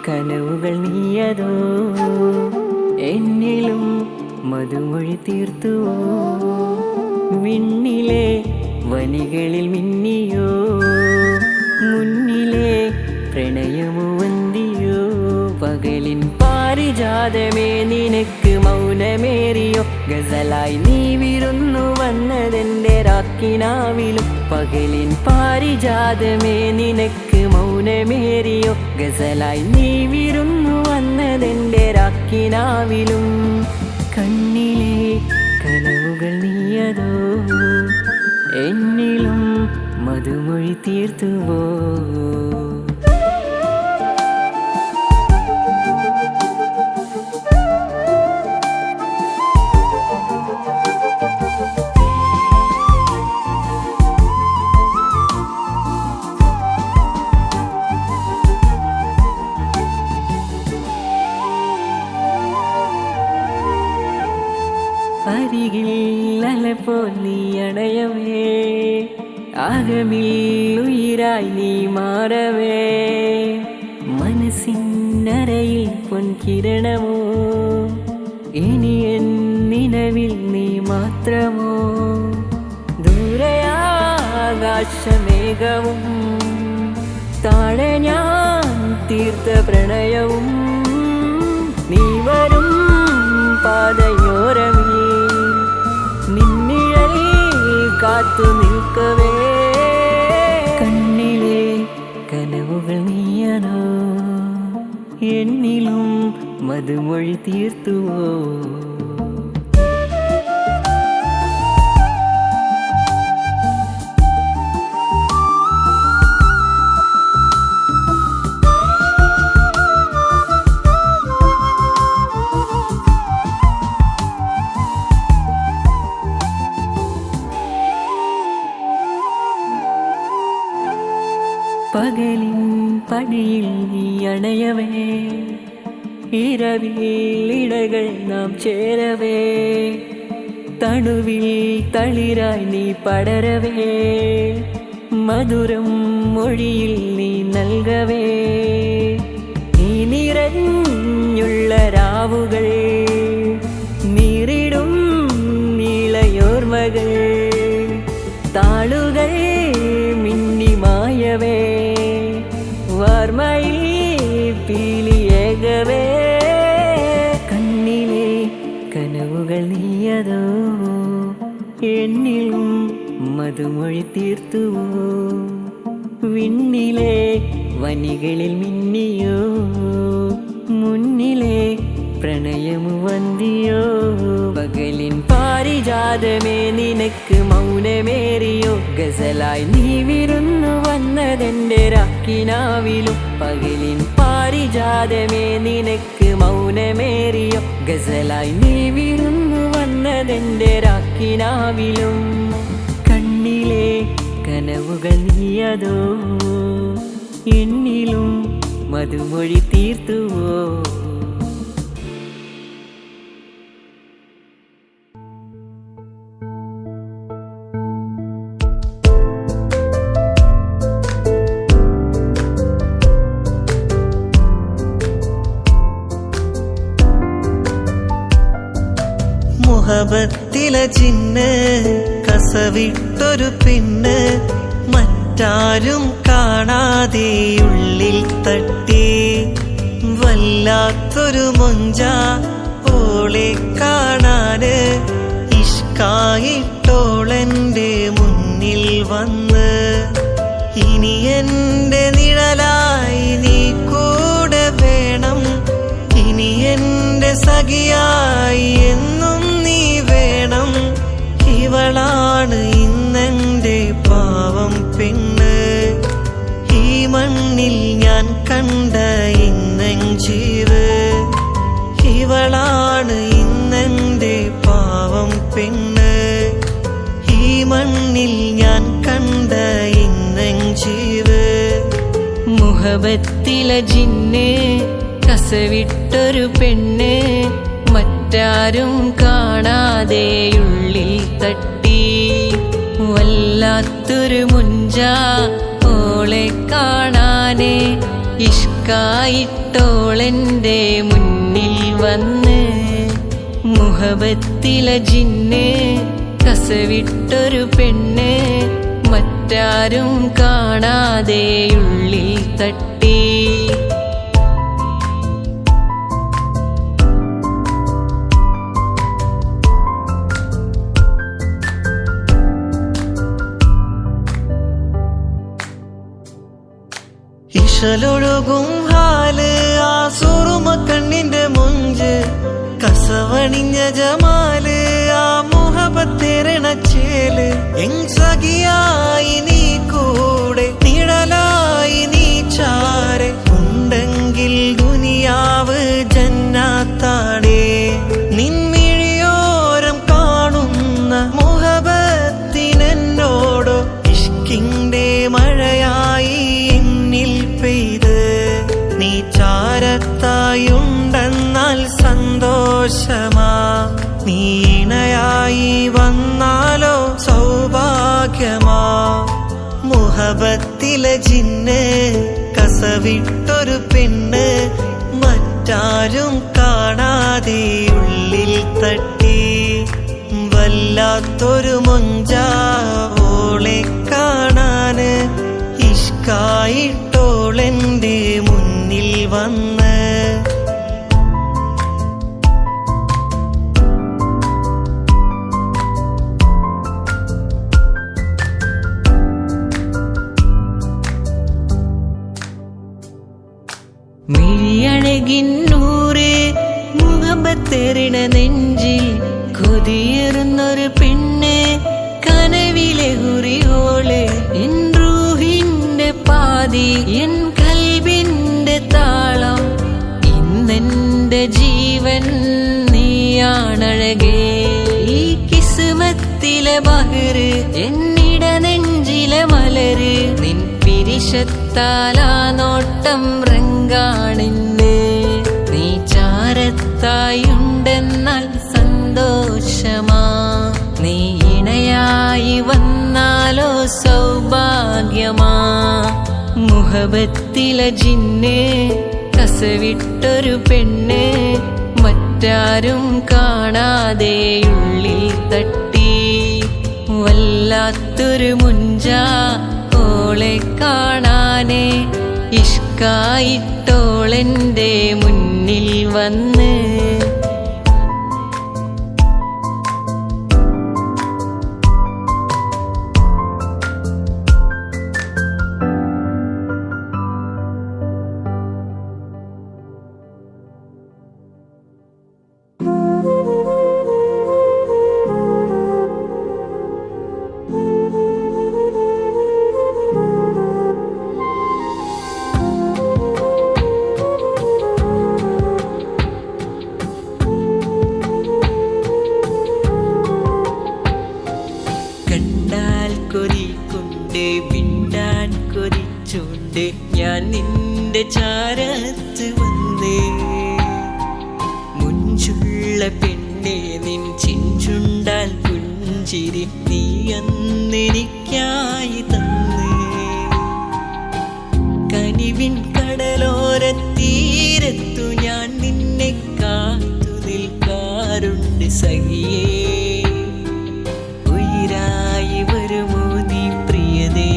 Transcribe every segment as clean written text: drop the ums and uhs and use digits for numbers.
കനവുകൾ നീയതോ എന്നിലും മധുമൊഴി തീർത്തുവോ വിണ്ണിലെ വനികളിൽ മിന്നിയോ മുന്നിലെ പ്രണയമോ വന്തിയോ പകലിൻ പാരിജാതമേ നിനക്ക് മൗനമേറിയോ ഗസലായി നീ വിരുന്നു വന്നതെന്റെ രാക്കിനാവിലും പകലിൻ പാരിജാതമേ നിനക്ക് മൗനമേറിയോ ഗസലായി നീ വിരുന്നു വന്നതെന്റെ രാക്കിനാവിലും കണ്ണിലെ കനവുകൾ നീയതോ എന്നിലും മധുമൊഴി തീർത്തുവോ അരികിൽ അലപ്പോൾ നീ അണയവേ ആകമിൽ ഉയിരായി നീ മാറവേ മനസ്സിനരയിൽ പൊൻകിരണമോ ഇനി എൻ നിലവിൽ നീ മാത്രമോ ദൂരയാകാശമേഘവും താഴെ ഞാൻ തീർത്ത പ്രണയവും നീ വരും പാതയോരമേ നിന്നിഴൽ കാത്തു നിൽക്കവേ കണ്ണിലെ കനവുകൾ നീയതോ എന്നിലും മധുമൊഴി തീർത്തുവോ പകലിൻ പടിയിൽ നീ അണയവേ ഇരവിൽ ഇടകൾ നാം ചേരവേ തണുവിൽ തളിരായി നീ പടരവേ മധുരം മൊഴിയിൽ നീ നൽകവേ നീ നിറഞ്ഞുള്ള രാവുകൾ നീറിടും നീളയോർമകൾ താളുകൾ മിന്നിമായവേ വാർമയിൽ പീലിയേകവേ കണ്ണിലെ കനവുകൾ നീയതോ എന്നിലും മധുമൊഴി തീർത്തുവോ വിണ്ണിലെ വനികളിൽ മിന്നിയോ മുന്നിലെ പ്രണയമു വന്തിയോ പകലിൻ പാരിജാതമേ നിനക്ക് മൗനമേറിയോ ഗസലായി നീ വിരുന്നു വന്നതെന്റെ രാക്കിനാവിലും പകലിൻ പാരിജാതമേ നിനക്ക് മൗനമേറിയോ ഗസലായി നീ വിരുന്നു വന്നതെന്റെ രാക്കിനാവിലും കണ്ണിലെ കനവുകൾ നീയതോ എന്നിലും മധുമൊഴി തീർത്തുവോ മുഹബത്തിലെ ജിന്ന് കസവിട്ടൊരു പെണ്ണ് മറ്റാരും കാണാതെ ഉള്ളിൽ തട്ടി വല്ലാത്തൊരു മൊഞ്ച ഓളെ കാണാന് ഇഷ്കായിട്ടോളെന്റെ മുന്നിൽ വന്ന് ഇനി എന്റെ നിഴലായി നീ കൂടെ വേണം ഇനി എന്റെ സഖിയായി എന്നും നീ വേണം ഇവളാണ് ഇന്നെന്റെ പാവം പെണ്ണ് ഈ മണ്ണിൽ ഞാൻ കണ്ട ഇന്നെഞ്ചീവ് ഇവളാണ് ഇന്നെന്റെ പാവം പെണ്ണ് ഈ മണ്ണിൽ ഞാൻ കണ്ട ഇന്നെഞ്ചീവ് മുഹബത്തിലെ ജിന്ന് കസവിട്ടൊരു പെണ്ണ് മറ്റാരും കാണാതെ ഉള്ളിൽ തട്ടി വല്ലാത്തൊരു മുഞ്ച ഓളെ കാണാനേ ഇഷ്ക ഇഷ്കായിട്ടോളെന്റെ മുന്നിൽ വന്ന് മുഹബത്തിലെ ജിന്ന് കസവിട്ടൊരു പെണ്ണ് മറ്റാരും കാണാതെ ഉള്ളിൽ തട്ടി ഇശലൊഴുകും ഹാല് ആ സുറുമ കണ്ണിന്റെ മുഞ്ച് കസവണിഞ്ഞ ജമാല് ആ മുഹബത്തേരണച്ചേല് എങ്സഖിയായി നീ കൂടെ നിഴലായി നീ ചാരെ ഉണ്ടെങ്കിൽ ദുനിയാവ് ജന്നാത്താടേ നിൻമിഴിയോരം കാണുന്ന മുഹബത്തിനെന്നോടോ ഇഷ്കിന്റെ മഴയായി പെയ്ത് നീ ചാരത്തായുണ്ടെന്നാൽ സന്തോഷമാ നീ ഇണയായി വന്നാലോ സൗഭാഗ്യമാ മുഹബത്തിലെ ജിന്ന് കസവിട്ടൊരു പെണ്ണ് മറ്റാരും കാണാതെ ഉള്ളിൽ തട്ടി വല്ലാത്തൊരു മൊഞ്ചാ ഓളെ കാണാന് ഇഷ്കായിട്ടോളെന്റെ മുന്നിൽ വന്ന് മിഴിയഴകിന്നൂറ് മുഹബത്തെറിണ നെഞ്ചിൽ കൊതിയേറുന്നൊരു പെണ്ണ് കനവിലെ ഹുറിയോള് എൻ റൂഹിന്റെ പാതി എൻ കൽബിന്റെ താളം ഇന്നെന്റെ ജീവൻ നീയാണഴകേ ഈ കിസ്മത്തിലെ ബഹറ് എന്നിട നെഞ്ചിലെ മലര് നിൻ പിരിശത്താലാ നോട്ടം റങ്കാണിന്ന് നീ ചാരത്തായുണ്ടെന്നാൽ സന്തോഷമാ നീ ഇണയായി വന്നാലോ സൗഭാഗ്യമാ മുഹബത്തിലെ ജിന്ന് കസവിട്ടൊരു പെണ്ണ് മറ്റാരും കാണാതെ ഉള്ളിൽ തട്ടി വല്ലാത്തൊരു മുഞ്ചാ ഓളെ കാണാനേ ഇഷ്കായിട്ടോളെന്റെ മുന്നിൽ വന്ന് മിണ്ടാൻ കൊതിച്ചുണ്ട് ഞാൻ നിന്റെ ചാരത്ത് വന്നേ മുഞ്ചുള്ള പെണ്ണെ നിൻ ചിഞ്ചുണ്ടാൽ പുഞ്ചിരി നീ അന്നെനിക്കായി തന്നേ കനിവിൻ കടലോരത്തീരത്തു ഞാൻ നിന്നെ കാത്തു നിൽക്കാറുണ്ട് സഖിയേ ഉയിരായി വരുമോ നീ പ്രിയതേ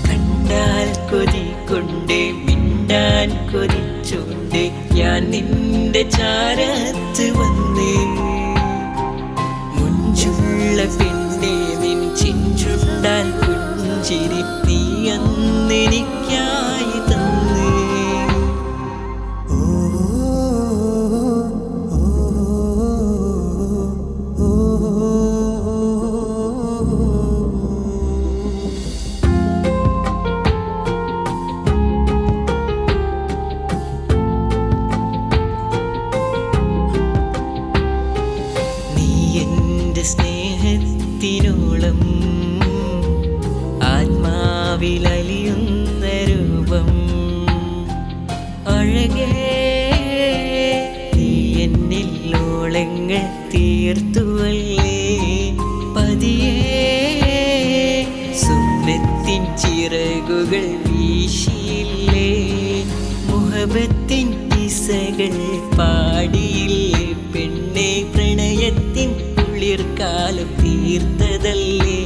കണ്ടാൽ കൊതിക്കൊണ്ടേ മിണ്ടാൻ കൊതിച്ചുണ്ട് ഞാൻ നിന്റെ ചാരത്ത് വന്നേ മുഞ്ചുള്ള പെണ്ണെ നിൻ ചിഞ്ചുണ്ടാൽ പുഞ്ചിരി നീ അന്നെനിക്കായി തന്നേ സ്നേഹത്തിനോളം ആത്മാവിലലിയുന്ന രൂപം അഴകേ നീ എന്നിൽ ഓളങ്ങൾ തീർത്തുവല്ലേ പതിയേ സ്വപ്നത്തിൻ ചിറകുകൾ വീശിയില്ലേ മുഹബത്തിൻ കിസ്സകൾ പാടിയില്ലേ പെണ്ണെ, പ്രണയത്തിൻ കുളിർക്കാലം തീർത്തതല്ലേ.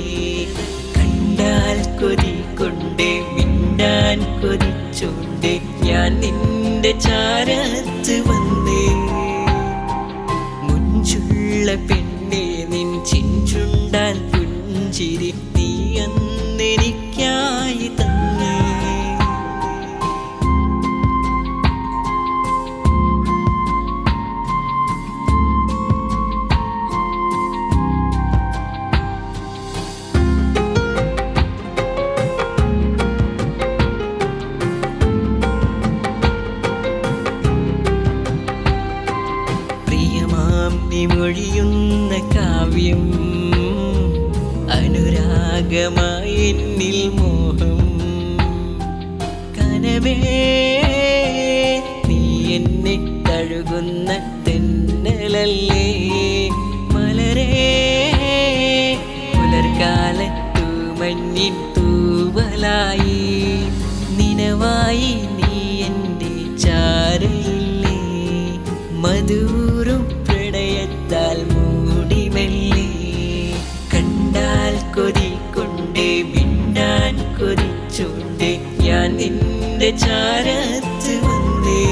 കണ്ടാൽ കൊതി കൊണ്ട് മിണ്ടാൻ കൊതിച്ചോണ്ട് ഞാൻ നിന്റെ ചാരത്ത് വന്നേ. മുഞ്ചുള്ള പെണ്ണെ നിൻ ചിഞ്ചുണ്ടാൽ പുഞ്ചിരി നീ അന്നെനിക്കായി തന്നേ. മൊഴിയുന്ന കാവ്യം അനുരാഗമായി എന്നിൽ മോഹം. കനവേ നീ എന്നെ തഴുകുന്ന തെന്നലല്ലേ. മലരേ പുലർക്കാലത്തു മഞ്ഞിൻ തൂവലായി നിനവായി നീ എൻ്റെ ചാരയില്ലേ. മധുരം പ്രണയത്താൽ മൂടിമെല്ലെ. കണ്ടാൽ കൊതി കൊണ്ട് മിണ്ടാൻ കൊതിച്ചോണ്ട് ഞാൻ നിന്റെ ചാരത്ത് വന്നേ.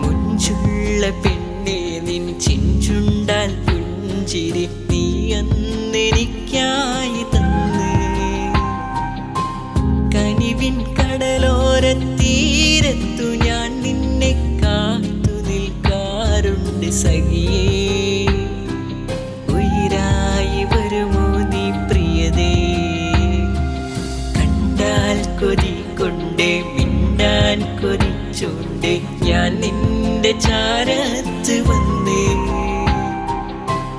മുഞ്ചുള്ള പെണ്ണെ നിൻ ചിഞ്ചുണ്ടാൽ പുഞ്ചിരി നീ അന്നെനിക്കായി തന്നേ. കനിവിൻ കടലോരത്തീരത്തു ഞാൻ നിന്നെ കാത്തു നിൽക്കാറുണ്ട് സഖിയേ. ഉയിരായി വരുമോ നീ പ്രിയതേ. കണ്ടാൽ കൊതി കൊണ്ട് മിണ്ടാൻ കൊതിച്ചോണ്ട് ഞാൻ നിന്റെ ചാരത്ത് വന്നേ.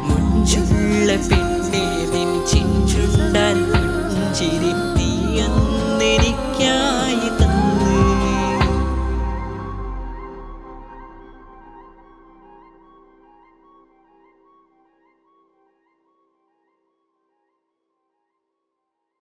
മുഞ്ചുള്ള പെണ്ണെ നിൻ ചിഞ്ചുണ്ടാൽ പുഞ്ചിരി നീ അന്നെനിക്കായി